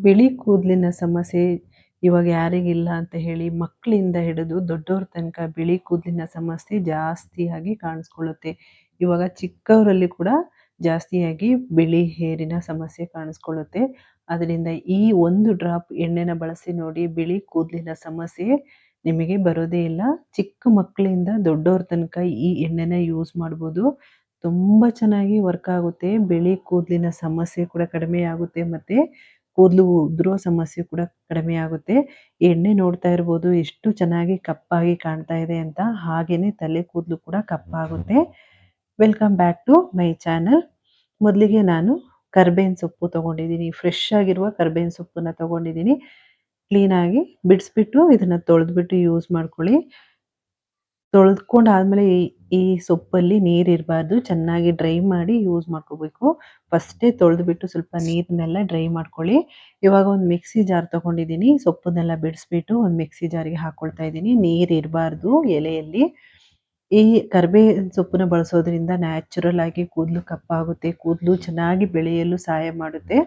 ಬಿಳಿ ಕೂದಲಿನ ಸಮಸ್ಯೆ ಇವಾಗ ಯಾರಿಗಿಲ್ಲ ಅಂತ ಹೇಳಿ ಮಕ್ಕಳಿಂದ ಹಿಡಿದು ದೊಡ್ಡವ್ರ ತನಕ ಬಿಳಿ ಕೂದಲಿನ ಸಮಸ್ಯೆ ಜಾಸ್ತಿಯಾಗಿ ಕಾಣಿಸ್ಕೊಳ್ಳುತ್ತೆ. ಇವಾಗ ಚಿಕ್ಕವರಲ್ಲಿ ಕೂಡ ಜಾಸ್ತಿಯಾಗಿ ಬಿಳಿ ಹೇರಿನ ಸಮಸ್ಯೆ ಕಾಣಿಸ್ಕೊಳ್ಳುತ್ತೆ. ಅದರಿಂದ ಈ ಒಂದು ಡ್ರಾಪ್ ಎಣ್ಣೆನ ಬಳಸಿ ನೋಡಿ, ಬಿಳಿ ಕೂದಲಿನ ಸಮಸ್ಯೆ ನಿಮಗೆ ಬರೋದೇ ಇಲ್ಲ. ಚಿಕ್ಕ ಮಕ್ಕಳಿಂದ ದೊಡ್ಡವ್ರ ತನಕ ಈ ಎಣ್ಣೆನ ಯೂಸ್ ಮಾಡ್ಬೋದು. ತುಂಬ ಚೆನ್ನಾಗಿ ವರ್ಕ್ ಆಗುತ್ತೆ. ಬಿಳಿ ಕೂದಲಿನ ಸಮಸ್ಯೆ ಕೂಡ ಕಡಿಮೆ ಆಗುತ್ತೆ, ಮತ್ತು ಕೂದಲು ಉದುರೋ ಸಮಸ್ಯೆ ಕೂಡ ಕಡಿಮೆ ಆಗುತ್ತೆ. ಎಣ್ಣೆ ನೋಡ್ತಾ ಇರ್ಬೋದು ಎಷ್ಟು ಚೆನ್ನಾಗಿ ಕಪ್ಪಾಗಿ ಕಾಣ್ತಾ ಇದೆ ಅಂತ. ಹಾಗೇನೆ ತಲೆ ಕೂದಲು ಕೂಡ ಕಪ್ಪಾಗುತ್ತೆ. Welcome back to my channel. ಮೊದಲಿಗೆ ನಾನು ಕರ್ಬೇವಿನ ಸೊಪ್ಪು ತೊಗೊಂಡಿದ್ದೀನಿ. ಫ್ರೆಶ್ ಆಗಿರುವ ಕರ್ಬೇವಿನ ಸೊಪ್ಪನ್ನ ತೊಗೊಂಡಿದ್ದೀನಿ. ಕ್ಲೀನಾಗಿ ಬಿಡಿಸ್ಬಿಟ್ಟು ಇದನ್ನು ತೊಳೆದ್ಬಿಟ್ಟು ಯೂಸ್ ಮಾಡ್ಕೊಳ್ಳಿ. ತೊಳೆದ್ಕೊಂಡಾದ್ಮೇಲೆ ಈ ಸೊಪ್ಪಲ್ಲಿ ನೀರಿರಬಾರ್ದು, ಚೆನ್ನಾಗಿ ಡ್ರೈ ಮಾಡಿ ಯೂಸ್ ಮಾಡ್ಕೋಬೇಕು. ಫಸ್ಟೇ ತೊಳೆದ್ಬಿಟ್ಟು ಸ್ವಲ್ಪ ನೀರನ್ನೆಲ್ಲ ಡ್ರೈ ಮಾಡ್ಕೊಳ್ಳಿ. ಇವಾಗ ಒಂದು ಮಿಕ್ಸಿ ಜಾರ್ ತೊಗೊಂಡಿದ್ದೀನಿ. ಸೊಪ್ಪನ್ನೆಲ್ಲ ಬಿಡಿಸ್ಬಿಟ್ಟು ಒಂದು ಮಿಕ್ಸಿ ಜಾರಿಗೆ ಹಾಕ್ಕೊಳ್ತಾ ಇದ್ದೀನಿ. ನೀರು ಇರಬಾರ್ದು ಎಲೆಯಲ್ಲಿ. ಈ ಕರಿಬೇವಿನ ಸೊಪ್ಪನ್ನ ಬಳಸೋದ್ರಿಂದ ನ್ಯಾಚುರಲ್ ಆಗಿ ಕೂದಲು ಕಪ್ಪಾಗುತ್ತೆ, ಕೂದಲು ಚೆನ್ನಾಗಿ ಬೆಳೆಯಲು ಸಹಾಯ ಮಾಡುತ್ತೆ.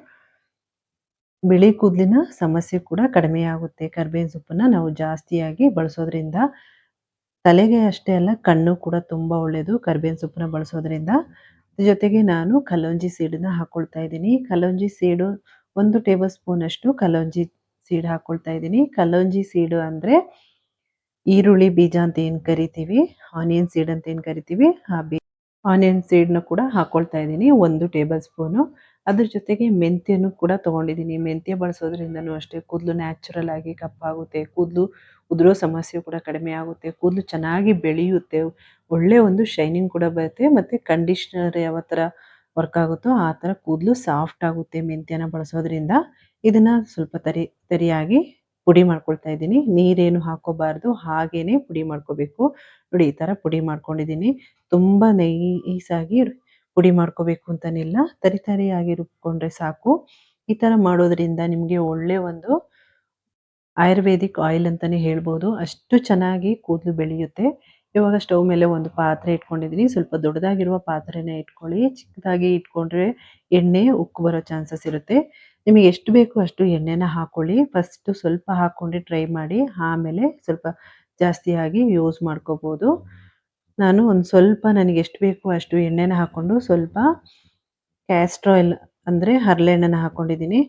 ಬಿಳಿ ಕೂದಲಿನ ಸಮಸ್ಯೆ ಕೂಡ ಕಡಿಮೆ ಆಗುತ್ತೆ ಕರಿಬೇವಿನ ಸೊಪ್ಪನ್ನ ನಾವು ಜಾಸ್ತಿಯಾಗಿ ಬಳಸೋದ್ರಿಂದ. ತಲೆಗೆ ಅಷ್ಟೇ ಅಲ್ಲ, ಕಣ್ಣು ಕೂಡ ತುಂಬ ಒಳ್ಳೆಯದು ಕರಿಬೇವಿನ ಸೊಪ್ಪನ್ನ ಬಳಸೋದ್ರಿಂದ. ಜೊತೆಗೆ ನಾನು ಕಲ್ಲೊಂಜಿ ಸೀಡನ್ನ ಹಾಕ್ಕೊಳ್ತಾ ಇದ್ದೀನಿ. ಕಲ್ಲೊಂಜಿ ಸೀಡು 1 ಟೇಬಲ್ ಸ್ಪೂನ್ ಅಷ್ಟು ಕಲ್ಲೊಂಜಿ ಸೀಡ್ ಹಾಕ್ಕೊಳ್ತಾ ಇದ್ದೀನಿ. ಕಲ್ಲೊಂಜಿ ಸೀಡು ಅಂದರೆ ಈರುಳ್ಳಿ ಬೀಜ ಅಂತ ಏನು ಕರಿತೀವಿ, ಆನಿಯನ್ ಸೀಡ್ ಅಂತ ಏನು ಕರಿತೀವಿ, ಆನಿಯನ್ ಸೀಡ್ನ ಕೂಡ ಹಾಕ್ಕೊಳ್ತಾ ಇದ್ದೀನಿ 1 ಟೇಬಲ್ ಸ್ಪೂನು. ಅದ್ರ ಜೊತೆಗೆ ಮೆಂತ್ಯನೂ ಕೂಡ ತೊಗೊಂಡಿದ್ದೀನಿ. ಮೆಂತ್ಯ ಬಳಸೋದ್ರಿಂದನೂ ಅಷ್ಟೇ ಕೂದಲು ನ್ಯಾಚುರಲ್ ಆಗಿ ಕಪ್ಪಾಗುತ್ತೆ, ಕೂದಲು ಉದುರೋ ಸಮಸ್ಯೆ ಕೂಡ ಕಡಿಮೆ ಆಗುತ್ತೆ, ಕೂದಲು ಚೆನ್ನಾಗಿ ಬೆಳೆಯುತ್ತೆ, ಒಳ್ಳೆ ಒಂದು ಶೈನಿಂಗ್ ಕೂಡ ಬರುತ್ತೆ, ಮತ್ತು ಕಂಡೀಷ್ನರ್ ಯಾವ ಥರ ವರ್ಕ್ ಆಗುತ್ತೋ ಆ ಥರ ಕೂದಲು ಸಾಫ್ಟ್ ಆಗುತ್ತೆ ಮೆಂತ್ಯನ ಬಳಸೋದ್ರಿಂದ. ಇದನ್ನು ಸ್ವಲ್ಪ ತರಿಯಾಗಿ ಪುಡಿ ಮಾಡ್ಕೊಳ್ತಾ ಇದ್ದೀನಿ. ನೀರೇನು ಹಾಕೋಬಾರ್ದು, ಹಾಗೇನೆ ಪುಡಿ ಮಾಡ್ಕೋಬೇಕು. ನೋಡಿ ಈ ಥರ ಪುಡಿ ಮಾಡ್ಕೊಂಡಿದ್ದೀನಿ. ತುಂಬ ನೈಸಾಗಿ ಪುಡಿ ಮಾಡ್ಕೋಬೇಕು ಅಂತನಿಲ್ಲ, ತರಿಯಾಗಿ ರುಬ್ಕೊಂಡ್ರೆ ಸಾಕು. ಈ ಥರ ಮಾಡೋದ್ರಿಂದ ನಿಮಗೆ ಒಳ್ಳೆ ಒಂದು ಆಯುರ್ವೇದಿಕ್ ಆಯಿಲ್ ಅಂತಲೇ ಹೇಳ್ಬೋದು. ಅಷ್ಟು ಚೆನ್ನಾಗಿ ಕೂದಲು ಬೆಳೆಯುತ್ತೆ. ಇವಾಗ ಸ್ಟವ್ ಮೇಲೆ ಒಂದು ಪಾತ್ರೆ ಇಟ್ಕೊಂಡಿದ್ದೀನಿ. ಸ್ವಲ್ಪ ದೊಡ್ಡದಾಗಿರುವ ಪಾತ್ರೆನ ಇಟ್ಕೊಳ್ಳಿ. ಚಿಕ್ಕದಾಗಿ ಇಟ್ಕೊಂಡ್ರೆ ಎಣ್ಣೆ ಉಕ್ಕು ಬರೋ ಚಾನ್ಸಸ್ ಇರುತ್ತೆ. ನಿಮಗೆ ಎಷ್ಟು ಬೇಕು ಅಷ್ಟು ಎಣ್ಣೆನ ಹಾಕ್ಕೊಳ್ಳಿ. ಫಸ್ಟು ಸ್ವಲ್ಪ ಹಾಕ್ಕೊಂಡು ಟ್ರೈ ಮಾಡಿ, ಆಮೇಲೆ ಸ್ವಲ್ಪ ಜಾಸ್ತಿಯಾಗಿ ಯೂಸ್ ಮಾಡ್ಕೋಬೋದು. ನಾನು ಒಂದು ಸ್ವಲ್ಪ ನನಗೆ ಎಷ್ಟು ಬೇಕು ಅಷ್ಟು ಎಣ್ಣೆನ ಹಾಕ್ಕೊಂಡು ಸ್ವಲ್ಪ ಕ್ಯಾಸ್ಟ್ರ್ ಆಯಿಲ್ ಅಂದರೆ ಹರಳೆಣ್ಣೆನ ಹಾಕ್ಕೊಂಡಿದ್ದೀನಿ.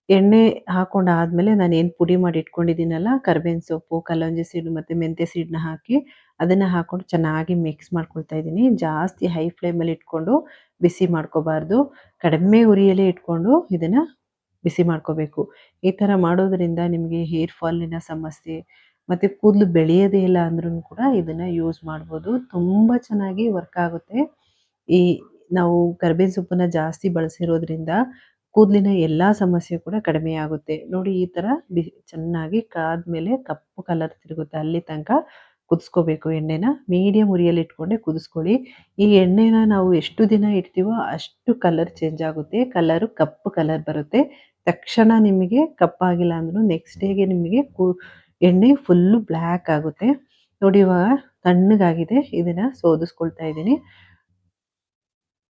ಎಣ್ಣೆ ಹಾಕ್ಕೊಂಡಾದ್ಮೇಲೆ ನಾನೇನು ಪುಡಿ ಮಾಡಿ ಇಟ್ಕೊಂಡಿದ್ದೀನಲ್ಲ, ಕರಿಬೇವಿನ ಸೊಪ್ಪು, ಕಲ್ಲೊಂಜಿ ಸೀಡು ಮತ್ತು ಮೆಂತ್ಯ ಸೀಡನ್ನ ಹಾಕಿ ಅದನ್ನು ಹಾಕ್ಕೊಂಡು ಚೆನ್ನಾಗಿ ಮಿಕ್ಸ್ ಮಾಡ್ಕೊಳ್ತಾ ಇದ್ದೀನಿ. ಜಾಸ್ತಿ ಹೈ ಫ್ಲೇಮಲ್ಲಿ ಇಟ್ಕೊಂಡು ಬಿಸಿ ಮಾಡ್ಕೋಬಾರ್ದು, ಕಡಿಮೆ ಉರಿಯಲ್ಲೇ ಇಟ್ಕೊಂಡು ಇದನ್ನು ಬಿಸಿ ಮಾಡ್ಕೋಬೇಕು. ಈ ಥರ ಮಾಡೋದ್ರಿಂದ ನಿಮಗೆ ಹೇರ್ ಫಾಲಿನ ಸಮಸ್ಯೆ ಮತ್ತು ಕೂದಲು ಬೆಳೆಯೋದೇ ಇಲ್ಲ ಅಂದ್ರೂ ಕೂಡ ಇದನ್ನು ಯೂಸ್ ಮಾಡ್ಬೋದು. ತುಂಬ ಚೆನ್ನಾಗಿ ವರ್ಕ್ ಆಗುತ್ತೆ. ಈ ನಾವು ಕರಿಬೇವಿನ ಸೊಪ್ಪನ್ನ ಜಾಸ್ತಿ ಬಳಸಿರೋದ್ರಿಂದ ಕೂದಲಿನ ಎಲ್ಲ ಸಮಸ್ಯೆ ಕೂಡ ಕಡಿಮೆ ಆಗುತ್ತೆ. ನೋಡಿ ಈ ಥರ ಚೆನ್ನಾಗಿ ಕಾದ್ಮೇಲೆ ಕಪ್ಪು ಕಲರ್ ತಿರುಗುತ್ತೆ, ಅಲ್ಲಿ ತನಕ ಕುದಿಸ್ಕೋಬೇಕು ಎಣ್ಣೆನ. ಮೀಡಿಯಮ್ ಉರಿಯಲ್ಲಿ ಇಟ್ಕೊಂಡೆ ಕುದಿಸ್ಕೊಳ್ಳಿ. ಈ ಎಣ್ಣೆನ ನಾವು ಎಷ್ಟು ದಿನ ಇಡ್ತೀವೋ ಅಷ್ಟು ಕಲರ್ ಚೇಂಜ್ ಆಗುತ್ತೆ, ಕಲರು ಕಪ್ಪು ಕಲರ್ ಬರುತ್ತೆ. ತಕ್ಷಣ ನಿಮಗೆ ಕಪ್ಪಾಗಿಲ್ಲ ಅಂದ್ರೂ ನೆಕ್ಸ್ಟ್ ಡೇಗೆ ನಿಮಗೆ ಎಣ್ಣೆ ಫುಲ್ಲು ಬ್ಲ್ಯಾಕ್ ಆಗುತ್ತೆ. ನೋಡಿ ಇವಾಗ ತಣ್ಣಗಾಗಿದೆ, ಇದನ್ನು ಸೋದಿಸ್ಕೊಳ್ತಾ ಇದ್ದೀನಿ.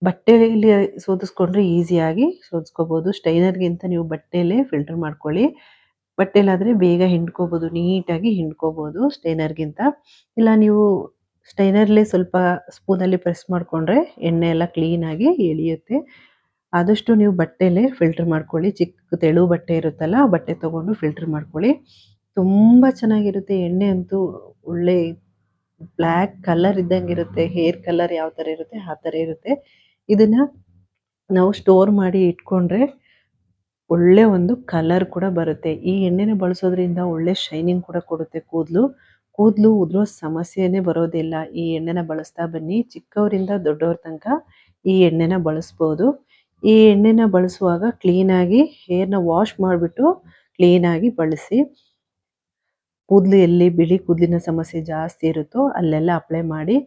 ಬಟ್ಟೆಯಲ್ಲಿ ಸೋದಿಸ್ಕೊಂಡ್ರೆ ಈಸಿಯಾಗಿ ಸೋದಿಸ್ಕೋಬೋದು. ಸ್ಟೈನರ್ಗಿಂತ ನೀವು ಬಟ್ಟೆಯಲ್ಲೇ ಫಿಲ್ಟರ್ ಮಾಡ್ಕೊಳ್ಳಿ. ಬಟ್ಟೆಲಾದರೆ ಬೇಗ ಹಿಂಡ್ಕೋಬೋದು, ನೀಟಾಗಿ ಹಿಂಡ್ಕೋಬೋದು ಸ್ಟೈನರ್ಗಿಂತ. ಇಲ್ಲ ನೀವು ಸ್ಟೈನರ್ಲೇ ಸ್ವಲ್ಪ ಸ್ಪೂನಲ್ಲಿ ಪ್ರೆಸ್ ಮಾಡಿಕೊಂಡ್ರೆ ಎಣ್ಣೆ ಎಲ್ಲ ಕ್ಲೀನಾಗಿ ಎಳಿಯುತ್ತೆ. ಆದಷ್ಟು ನೀವು ಬಟ್ಟೆಯಲ್ಲೇ ಫಿಲ್ಟರ್ ಮಾಡ್ಕೊಳ್ಳಿ. ಚಿಕ್ಕ ತೆಳು ಬಟ್ಟೆ ಇರುತ್ತಲ್ಲ, ಆ ಬಟ್ಟೆ ತೊಗೊಂಡು ಫಿಲ್ಟರ್ ಮಾಡ್ಕೊಳ್ಳಿ. ತುಂಬ ಚೆನ್ನಾಗಿರುತ್ತೆ ಎಣ್ಣೆ ಅಂತೂ. ಒಳ್ಳೆ ಬ್ಲ್ಯಾಕ್ ಕಲರ್ ಇದ್ದಂಗೆ ಇರುತ್ತೆ. ಹೇರ್ ಕಲರ್ ಯಾವ ಥರ ಇರುತ್ತೆ ಆ ಥರ ಇರುತ್ತೆ. ಇದನ್ನು ನಾವು ಸ್ಟೋರ್ ಮಾಡಿ ಇಟ್ಕೊಂಡ್ರೆ ಒಳ್ಳೆ ಒಂದು ಕಲರ್ ಕೂಡ ಬರುತ್ತೆ. ಈ ಎಣ್ಣೆನ ಬಳಸೋದ್ರಿಂದ ಒಳ್ಳೆ ಶೈನಿಂಗ್ ಕೂಡ ಕೊಡುತ್ತೆ ಕೂದಲು ಉದುರೋ ಸಮಸ್ಯೆನೇ ಬರೋದಿಲ್ಲ. ಈ ಎಣ್ಣೆನ ಬಳಸ್ತಾ ಬನ್ನಿ. ಚಿಕ್ಕವರಿಂದ ದೊಡ್ಡವ್ರ ತನಕ ಈ ಎಣ್ಣೆನ ಬಳಸ್ಬೋದು. ಈ ಎಣ್ಣೆನ ಬಳಸುವಾಗ ಕ್ಲೀನಾಗಿ ಹೇರ್ನ ವಾಶ್ ಮಾಡಿಬಿಟ್ಟು ಕ್ಲೀನಾಗಿ ಬಳಸಿ. ಕೂದಲು ಎಲ್ಲಿ ಬಿಳಿ ಕೂದಲಿನ ಸಮಸ್ಯೆ ಜಾಸ್ತಿ ಇರುತ್ತೋ ಅಲ್ಲೆಲ್ಲ ಅಪ್ಲೈ ಮಾಡಿ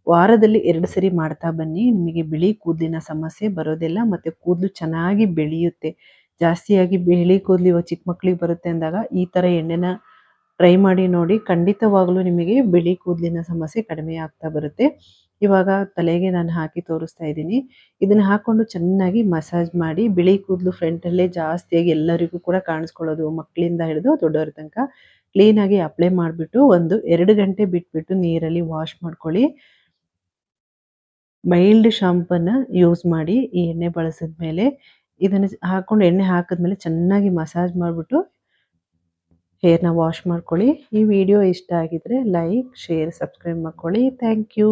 ವಾರದಲ್ಲಿ 2 ಸರಿ ಮಾಡ್ತಾ ಬನ್ನಿ. ನಿಮಗೆ ಬಿಳಿ ಕೂದಲಿನ ಸಮಸ್ಯೆ ಬರೋದಿಲ್ಲ, ಮತ್ತು ಕೂದಲು ಚೆನ್ನಾಗಿ ಬೆಳೆಯುತ್ತೆ. ಜಾಸ್ತಿಯಾಗಿ ಬಿಳಿ ಕೂದಲು ಇವಾಗ ಚಿಕ್ಕ ಮಕ್ಕಳಿಗೆ ಬರುತ್ತೆ ಅಂದಾಗ ಈ ಥರ ಎಣ್ಣೆನ ಟ್ರೈ ಮಾಡಿ ನೋಡಿ. ಖಂಡಿತವಾಗಲೂ ನಿಮಗೆ ಬಿಳಿ ಕೂದಲಿನ ಸಮಸ್ಯೆ ಕಡಿಮೆ ಆಗ್ತಾ ಬರುತ್ತೆ. ಇವಾಗ ತಲೆಗೆ ನಾನು ಹಾಕಿ ತೋರಿಸ್ತಾ ಇದ್ದೀನಿ. ಇದನ್ನ ಹಾಕೊಂಡು ಚೆನ್ನಾಗಿ ಮಸಾಜ್ ಮಾಡಿ, ಬಿಳಿ ಕೂದಲು ಫ್ರಂಟಲ್ಲೇ ಜಾಸ್ತಿಯಾಗಿ ಎಲ್ಲರಿಗೂ ಕೂಡ ಕಾಣಿಸ್ಕೊಳ್ಳೋದು, ಮಕ್ಕಳಿಂದ ಹಿಡಿದು ದೊಡ್ಡವ್ರ ತನಕ ಕ್ಲೀನಾಗಿ ಅಪ್ಲೈ ಮಾಡಿಬಿಟ್ಟು 2 ಗಂಟೆ ಬಿಟ್ಬಿಟ್ಟು ನೀರಲ್ಲಿ ವಾಶ್ ಮಾಡ್ಕೊಳ್ಳಿ. ಮೈಲ್ಡ್ ಶಾಂಪೂನ ಯೂಸ್ ಮಾಡಿ ಈ ಎಣ್ಣೆ ಬಳಸಿದ್ಮೇಲೆ. ಇದನ್ನ ಹಾಕೊಂಡು ಎಣ್ಣೆ ಹಾಕಿದ್ಮೇಲೆ ಚೆನ್ನಾಗಿ ಮಸಾಜ್ ಮಾಡಿಬಿಟ್ಟು ಹೇರ್‌ನ ವಾಶ್ ಮಾಡ್ಕೊಳ್ಳಿ. ಈ ವಿಡಿಯೋ ಇಷ್ಟ ಆಗಿದ್ರೆ ಲೈಕ್, ಶೇರ್, ಸಬ್ಸ್ಕ್ರೈಬ್ ಮಾಡ್ಕೊಳ್ಳಿ. Thank you.